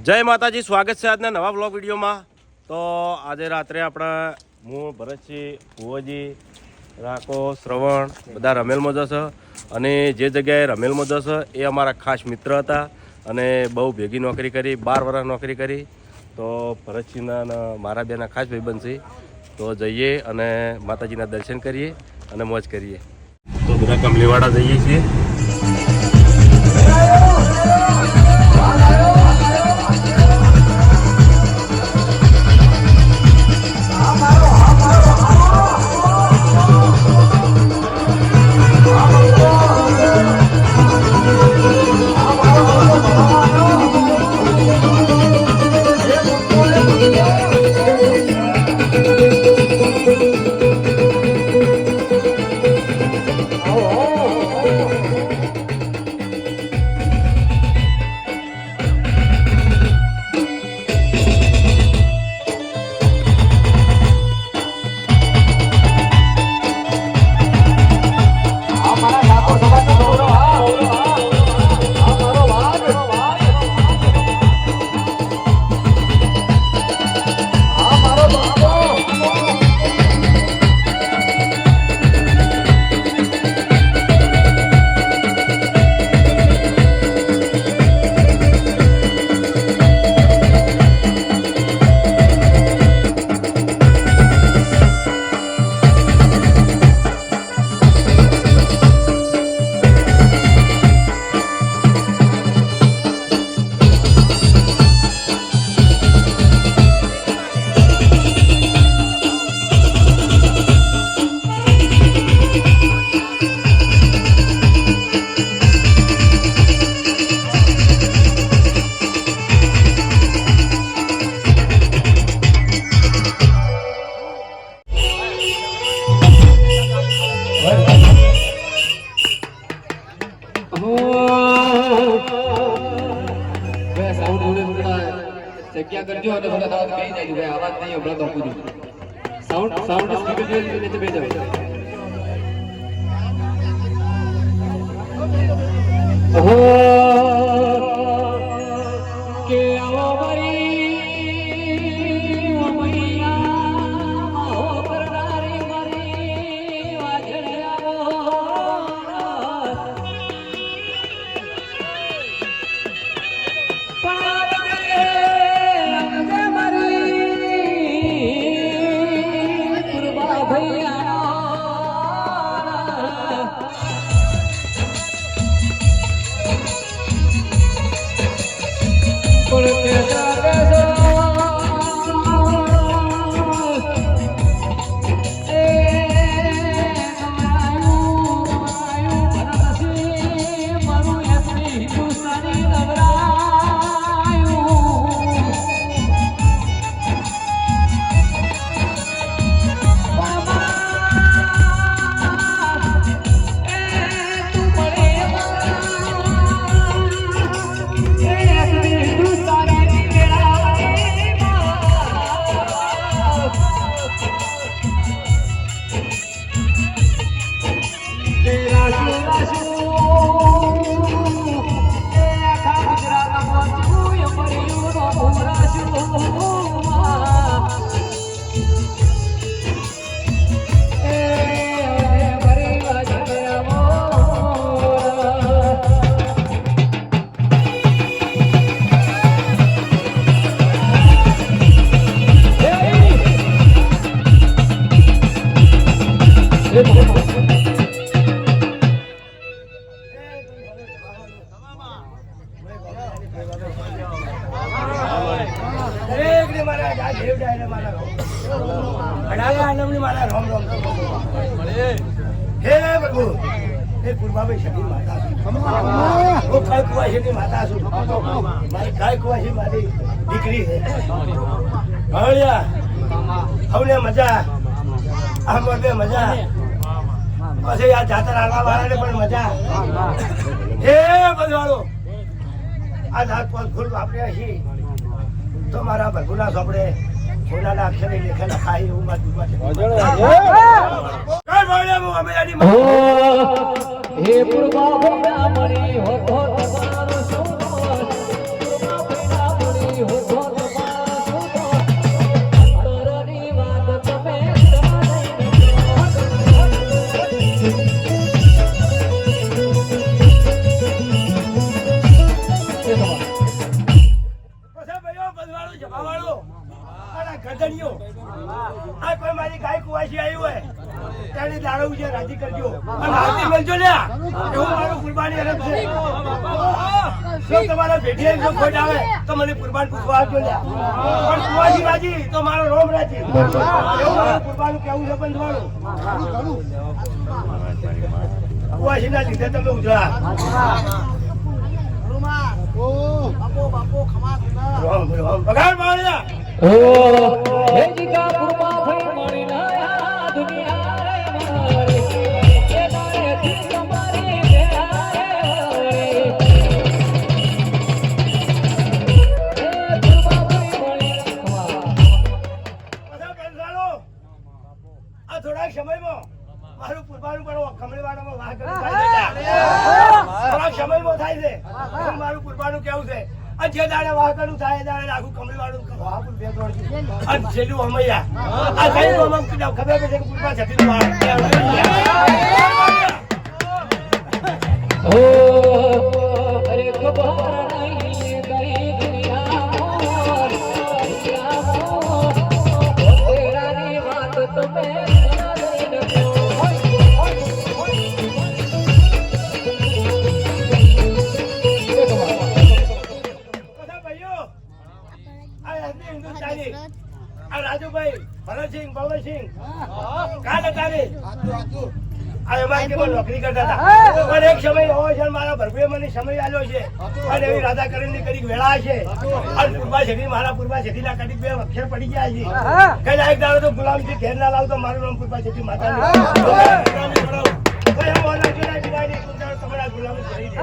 જય માતાજી, સ્વાગત છે આજના નવા બ્લોગ વિડીયોમાં। તો આજે રાત્રે આપણા હું ભરતજી, ભુવજી, રાકો, શ્રવણ બધા રમેલમાં જશે અને જે જગ્યાએ રમેલમાં જશે એ અમારા ખાસ મિત્ર હતા અને બહુ ભેગી નોકરી કરી, 12 વર્ષ નોકરી કરી। તો ભરતજીના મારા બેના ખાસ ભાઈબંધ છે। તો જઈએ અને માતાજીના દર્શન કરીએ અને મોજ કરીએ। તો બધા કમલીવાડા જઈએ છીએ। જગ્યા કરજો અને થોડા દાવા કહી જાય ભાઈ આવાજ નહીં હમણાં તો આપું છું સાઉન્ડ સ્પીકર જોઈએ નીચે બેસી જાવ કે આવો મારી ઓ મૈયા હો કરનારી મારી વાજણે આવો દીકરી છે મજા આમ મજા પછી આ જાતર આલવા વાળાને પણ મજા હે બધવાળો આ જાત પર ફૂલ વાપર્યા છે તો મારા ભગુના સોપડે સોનાના અક્ષરે લેખેલા ખાઈ એવું માતું હે પૂર્વા મણી હોતો તમારો સોનો પૂર્વા ધણીઓ આ કોઈ મારી ગાય કુવાસી આવી હોય ત્યારે દાડો છે રાજી કરજો અને હાથી મળજો લ્યા એવું મારું કુરબાની અરબ છે જો તમારા ભેટીએ જો ખોટ આવે તો મને કુરબાન પૂછવા આવજો લ્યા પણ કુવાસી રાજી તો મારો રોમ રાજી એવું મારું કુરબાનું કેવું છે પણ તમારું કુવાસી ના લીધે તમે ઉજળા રોમ રોમ પગાર પાડ્યા થોડાક સમયમાં મારું કુરબાનું પણ ખમણીવાડામાં વાહ કરી થાય છે થોડાક સમયમાં થાય છે એવું મારું કુરબાનું કેવું છે અને જે દાડે વાહ કરું થાય દાડે આખું ખમણીવાડું વાહ પણ બે ત્રણ અને છેલ્લું અમૈયા આ કઈ તો અમમ ખબર પડે કે કુરબા છઠ્ઠી વાહ અરે ખબર નહીં કઈ દુનિયા વાત તમે રાજુભાઈ ભરતસિંહ ભવસિંહ કાલ હતા રે આ એમાં કે નોકરી કરતા હતા પણ એક સમય એવો છે મારા ભરભુએ મને સમય આલ્યો છે અને એવી રાધા કરીને કરી વેળા છે અને પૂર્વા શેઠી મારા પૂર્વા શેઠીના કડી બે અક્ષર પડી ગયા છે કઈ એક દાડો તો ગુલામજી ઘેર ના લાવતો મારું નામ પૂર્વા શેઠી માતા તમારા ગુલામી કરી દે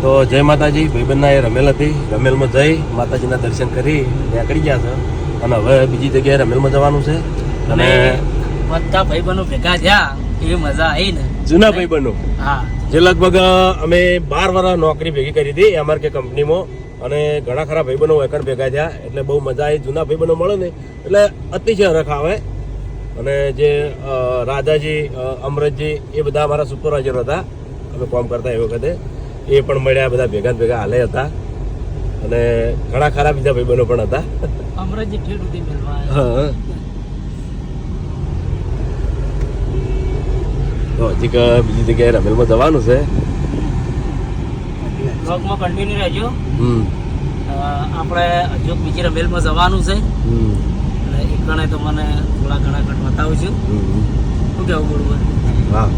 તો જય માતાજી ભાઈબંધના એ રમેલ હતી રમેલમાં જઈ માતાજીના દર્શન કરી નીકળી ગયા છે અને હવે બીજી જગ્યાએ રમેલમાં જવાનું છે. અને બધા ભાઈબંધો ભેગા થયા એ મજા આવી ને. જૂના ભાઈબંધો હા, જે લગભગ અમે 12 વર્ષ નોકરી ભેગી કરી હતી MRK કંપનીમાં, અને ઘણા ખરા ભાઈબંધો એકણ ભેગા થયા એટલે બહુ મજા આવી. જૂના ભાઈબંધો મળે ને એટલે અતિશય હરખ આવે. અને જે રાજાજી, અમરતજી એ બધા અમારા સુપરવાઇઝર હતા, અમે કામ કરતા એ વખતે, એ પણ મળ્યા, બધા ભેગા ને ભેગા હાલે હતા. અને ઘણા ખરા બીજા ભાઈબંધો પણ હતા. અમરજી ઠેઠ સુધી મળવા હા, તો હજી બીજી જગ્યાએ રમેલમાં જવાનું છે. બ્લોગમાં કન્ટિન્યુ રહેજો. હમ આપણે હજુ બીજી રમેલમાં જવાનું છે હમ એટલે એક ગણે તો મને થોડા ઘણા ઘટ બતાવું છું. હમ. શું કેવું બરોબર? હા.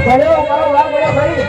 પડ્યો મારો વાળ પડ્યો ભાઈ.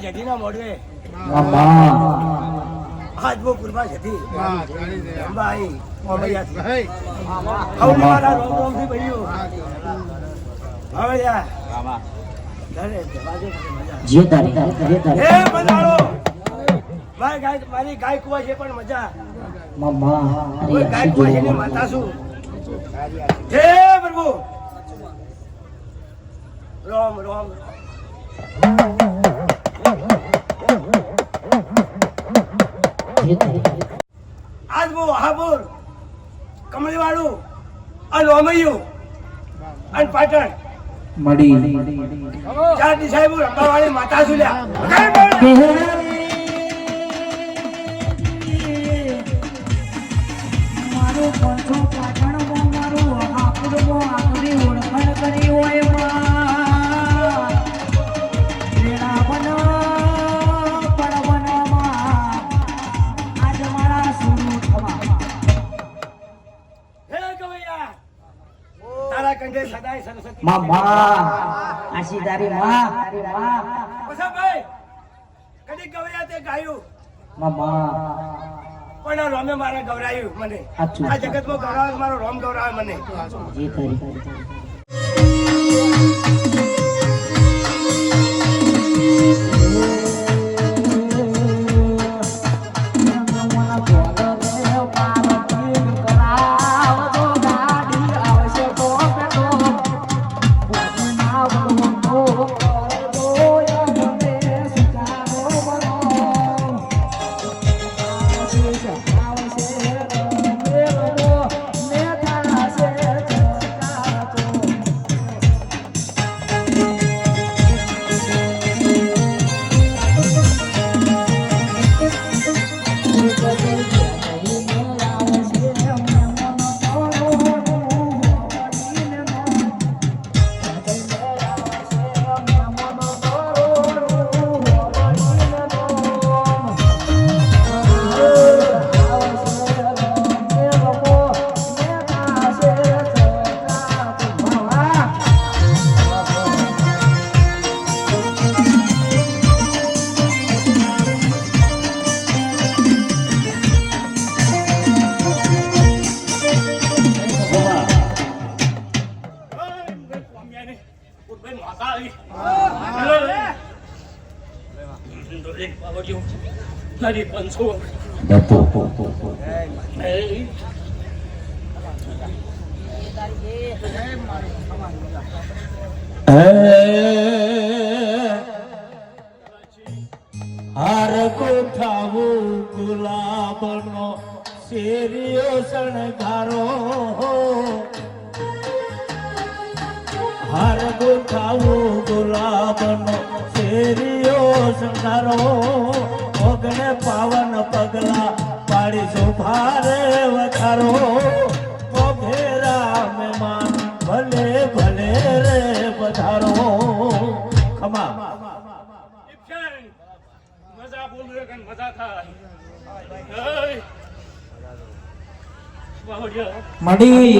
જતીના મોઢે આજ બહુ કુરબા જતી ભાઈ મોમૈયાથી ખવડી વાળા રોમથી ભઈઓ હવે યાર ઘરે જવાજે મજા હે બંધાળો મારી ગાય કુવા છે પણ મજા કોઈ ગાય કુવા છે ને માતા શું હે પ્રભુ રોમ રોમ આજ બહુ હાબુર કમળી વાળું અને ઓમૈયું અને પાટણ મળી ચાર દિશાએ રંબાવાળી માતા સુલ્યા મારું પંચો પાટણમાં મારું હાપુરમાં આખરી ઓળખાણ કરી હોય કદી ગવૈયા તે ગાયું મામા પણ આ રોમે મારે ગવરાયું મને સાચું. આ જગતમાં ગવરાવે મારો રોમ ગવરાવે મને જે કરી હાર ગોઠાવું ગુલાબનો શેરીઓ શણગારો હાર ગોઠાવું ગુલાબનો શેરીઓ શણગારો ઓગણે પાવન પગલા પાડી શોભારે વધારો ઓ ભેરા મહેમાન ભલે ભલે રે વધારો ખમા મજા બોલું કે મજા થાય મડી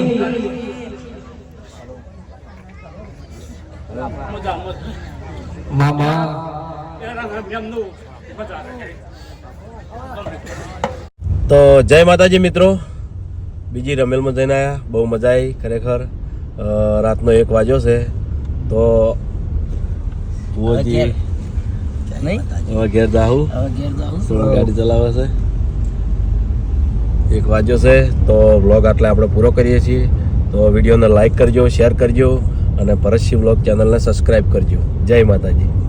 મામા તો જય માતાજી મિત્રો, બીજી રમેલમાં જઈને આવ્યા, બહુ મજા આવી ખરેખર. રાતનો 1 વાગ્યો છે તો ભુવોજી હવે ઘેર જાઉં, થોડું ગાડી ચલાવે છે. 1 વાગ્યો છે તો વ્લોગ આટલે આપણે પૂરો કરીએ છીએ. તો વિડીયોને લાઈક કરજો, શેર કરજો અને ભરતસિંહ વ્લોગ ચેનલને સબસ્ક્રાઈબ કરજો. જય માતાજી.